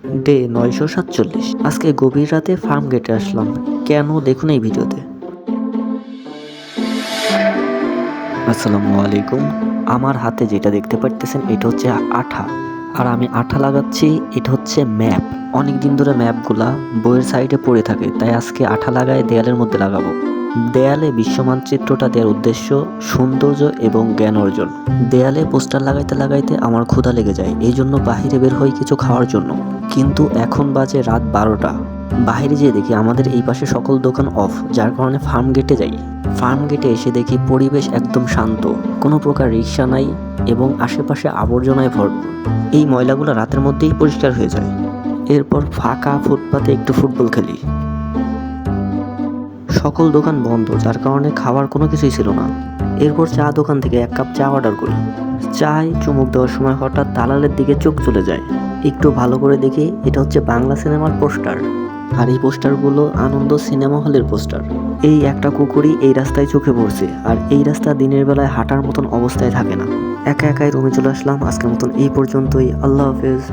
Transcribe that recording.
Day 947। আজকে গভীর রাতে ফার্ম গেটে আসলাম। কেন দেখুন এই ভিডিওতে। আসসালামু আলাইকুম। আমার হাতে যেটা দেখতে পারতেছেন এটা হচ্ছে আঠা, আর আমি আঠা লাগাচ্ছি। এটা হচ্ছে ম্যাপ। অনেক দিন ধরে ম্যাপগুলা বইয়ের সাইডে পড়ে থাকে, তাই আজকে আঠা লাগায় দেয়ালের মধ্যে লাগাবো। দেয়ালে বিশ্ব মানচিত্রটা দেওয়ার উদ্দেশ্য সৌন্দর্য এবং জ্ঞান অর্জন। দেয়ালে পোস্টার লাগাইতে লাগাইতে আমার ক্ষুধা লেগে যায়, এই জন্য বাহিরে বের হই কিছু খাওয়ার জন্য। কিন্তু এখন বাজে রাত 12টা। বাইরে যেয়ে দেখি আমাদের এই পাশে সকল দোকান অফ, যার কারণে ফার্ম গেটে যাই। ফার্ম গেটে এসে দেখি পরিবেশ একদম শান্ত, কোনো প্রকার রিক্সা নাই এবং আশেপাশে আবর্জনায় ভরপুর। এই ময়লাগুলো রাতের মধ্যেই পরিষ্কার হয়ে যায়। এরপর ফাঁকা ফুটপাতে একটু ফুটবল খেলি। সকল দোকান বন্ধ, যার কারণে খাওয়ার কোনো কিছুই ছিল না। এরপর চা দোকান থেকে 1 কাপ চা অর্ডার করি। চায় চুমুক দেওয়ার সময় হঠাৎ দালালের দিকে চোখ চলে যায়। একটু ভালো করে দেখি, এটা হচ্ছে বাংলা সিনেমার পোস্টার। আর এই পোস্টারগুলো আনন্দ সিনেমা হলের পোস্টার। এই একটা কুকুরই এই রাস্তায় চোখে পড়ছে, আর এই রাস্তা দিনের বেলায় হাঁটার মতন অবস্থায় থাকে না। একা একাই রুমে চলে আসলাম। আজকের মতন এই পর্যন্তই। আল্লাহ হাফেজ।